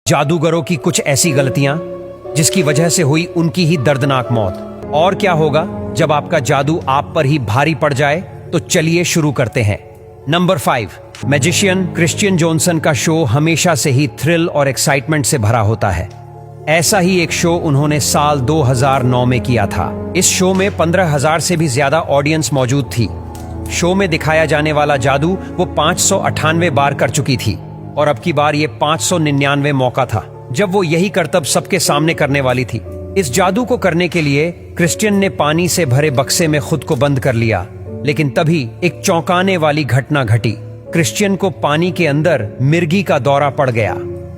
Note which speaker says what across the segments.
Speaker 1: जादूगरों की कुछ ऐसी गलतियां जिसकी वजह से हुई उनकी ही दर्दनाक मौत। और क्या होगा जब आपका जादू आप पर ही भारी पड़ जाए? तो चलिए शुरू करते हैं। नंबर 5, मैजिशियन क्रिश्चियन जॉनसन का शो हमेशा से ही थ्रिल और एक्साइटमेंट से भरा होता है। ऐसा ही एक शो उन्होंने साल 2009 में किया था। इस शो में 15,000 से भी ज्यादा ऑडियंस मौजूद थी। शो में दिखाया जाने वाला जादू वो 598 बार कर चुकी थी और अब की बार ये 599 मौका था जब वो यही करतब सबके सामने करने वाली थी। इस जादू को करने के लिए क्रिश्चियन ने पानी से भरे बक्से में खुद को बंद कर लिया, लेकिन तभी एक चौंकाने वाली घटना घटी। क्रिश्चियन को पानी के अंदर मिर्गी का दौरा पड़ गया।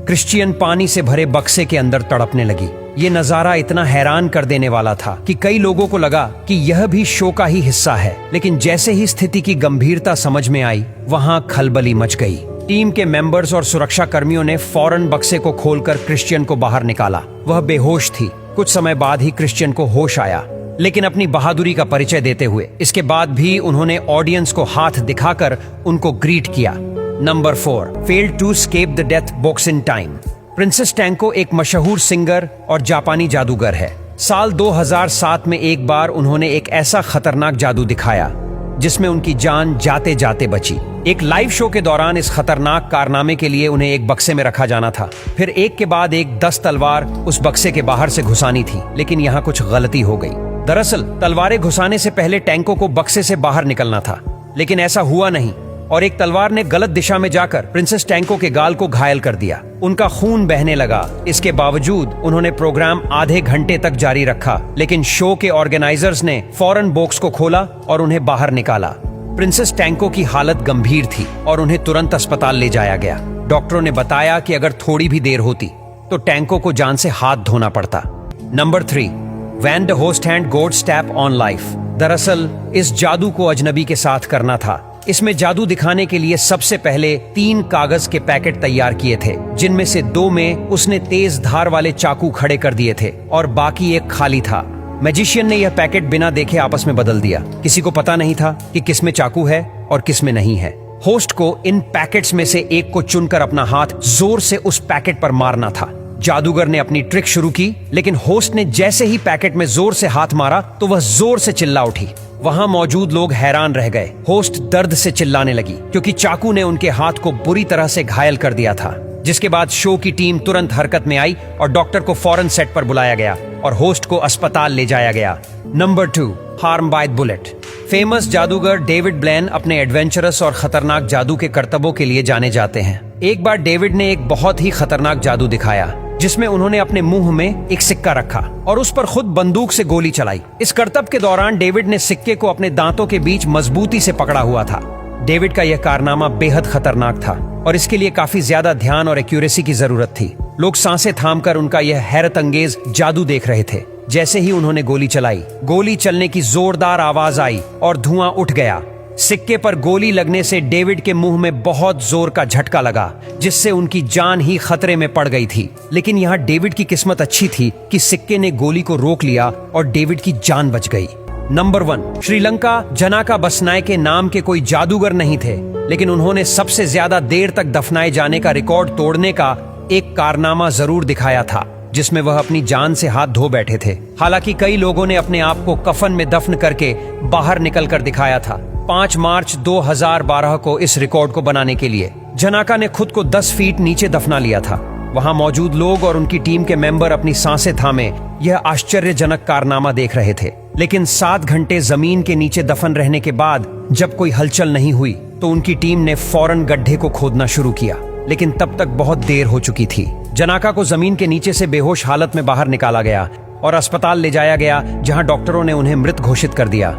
Speaker 1: क्रिश्चियन पानी से भरे बक्से के अंदर तड़पने लगी। ये नजारा इतना हैरान कर देने वाला था कि कई लोगों को लगा कि यह भी शो का ही हिस्सा है। लेकिन जैसे ही स्थिति की गंभीरता समझ में आई, वहां खलबली मच गई। टीम के मेंबर्स और सुरक्षा कर्मियों ने फौरन बक्से को खोलकर क्रिश्चियन को बाहर निकाला। वह बेहोश थी। कुछ समय बाद ही क्रिश्चियन को होश आया, लेकिन अपनी बहादुरी का परिचय देते हुए। इसके बाद भी उन्होंने ऑडियंस को हाथ दिखाकर उनको ग्रीट किया। Number 4, failed to escape the death box in time. Princess Tenko एक मशहूर सिंगर और जापानी जादूगर है। साल 2007 में एक बार उन्होंने एक ऐसा खतरनाक जादू दिखाया जिसमें उनकी जान जाते जाते बची। एक लाइव शो के दौरान इस खतरनाक कारनामे के लिए उन्हें एक बक्से में रखा जाना था। फिर एक के बाद एक 10 तलवार उस बक्से के बाहर से घुसानी थी, लेकिन यहाँ कुछ गलती हो गई। दरअसल तलवारें घुसाने से पहले टैंको को बक्से से बाहर निकलना था, लेकिन ऐसा हुआ नहीं और एक तलवार ने गलत दिशा में जाकर प्रिंसेस टैंको के गाल को घायल कर दिया। उनका खून बहने लगा। इसके बावजूद उन्होंने प्रोग्राम आधे घंटे तक जारी रखा, लेकिन शो के ऑर्गेनाइजर्स ने फौरन बॉक्स को खोला और उन्हें बाहर निकाला। प्रिंसेस टैंको की हालत गंभीर थी और उन्हें तुरंत अस्पताल ले जाया गया। डॉक्टरों ने बताया कि अगर थोड़ी भी देर होती तो टैंको को जान से हाथ धोना पड़ता। Number 3, when the host hand God step on life. दरअसल इस जादू को अजनबी के साथ करना था। इसमें जादू दिखाने के लिए सबसे पहले 3 कागज के पैकेट तैयार किए थे, जिनमें से 2 में उसने तेज धार वाले चाकू खड़े कर दिए थे और बाकी एक खाली था। मैजिशियन ने यह पैकेट बिना देखे आपस में बदल दिया। किसी को पता नहीं था कि किसमें चाकू है और किसमें नहीं है। होस्ट को इन पैकेट्स में से एक को चुनकर अपना हाथ जोर से उस पैकेट पर मारना था। जादूगर ने अपनी ट्रिक शुरू की, लेकिन होस्ट ने जैसे ही पैकेट में जोर से हाथ मारा तो वह जोर से चिल्ला उठी। वहां मौजूद लोग हैरान रह गए। होस्ट दर्द से चिल्लाने लगी क्योंकि चाकू ने उनके हाथ को बुरी तरह से घायल कर दिया था। जिसके बाद शो की टीम तुरंत हरकत में आई और डॉक्टर को फौरन सेट पर बुलाया गया और होस्ट को अस्पताल ले जाया गया। Number 2, harm bye bullet. Famous जादूगर डेविड ब्लेन अपने एडवेंचरस और खतरनाक जादू के करतबों के लिए जाने जाते हैं। एक बार डेविड ने एक बहुत ही खतरनाक जादू दिखाया जिसमें उन्होंने अपने मुंह में एक सिक्का रखा और उस पर खुद बंदूक से गोली चलाई। इस करतब के दौरान डेविड ने सिक्के को अपने दांतों के बीच मजबूती से पकड़ा हुआ था। डेविड का यह कारनामा बेहद खतरनाक था और इसके लिए काफी ज्यादा ध्यान और एक्यूरेसी की जरूरत थी। लोग सांसें थामकर उनका यह हैरत अंगेज जादू देख रहे थे। जैसे ही उन्होंने गोली चलाई, गोली चलने की जोरदार आवाज आई और धुआं उठ गया। सिक्के पर गोली लगने से डेविड के मुंह में बहुत जोर का झटका लगा, जिससे उनकी जान ही खतरे में पड़ गई थी। लेकिन यहाँ डेविड की किस्मत अच्छी थी कि सिक्के ने गोली को रोक लिया और डेविड की जान बच गई। नंबर 1, श्रीलंका जनाका बसनाय के नाम के कोई जादूगर नहीं थे, लेकिन उन्होंने सबसे ज्यादा देर तक दफनाए जाने का रिकॉर्ड तोड़ने का एक कारनामा जरूर दिखाया था, जिसमें वह अपनी जान से हाथ धो बैठे थे। हालांकि कई लोगों ने अपने आप को कफन में दफन करके बाहर निकलकर दिखाया था। 5 मार्च 2012 को इस रिकॉर्ड को बनाने के लिए जनाका ने खुद को 10 फीट नीचे दफना लिया था। वहां मौजूद लोग और उनकी टीम के मेंबर अपनी सांसें थामे यह आश्चर्यजनक कारनामा देख रहे थे। लेकिन 7 घंटे जमीन के नीचे दफन रहने के बाद जब कोई हलचल नहीं हुई तो उनकी टीम ने फौरन गड्ढे को खोदना शुरू किया, लेकिन तब तक बहुत देर हो चुकी थी। जनाका को जमीन के नीचे से बेहोश हालत में बाहर निकाला गया और अस्पताल ले जाया गया, जहां डॉक्टरों ने उन्हें मृत घोषित कर दिया।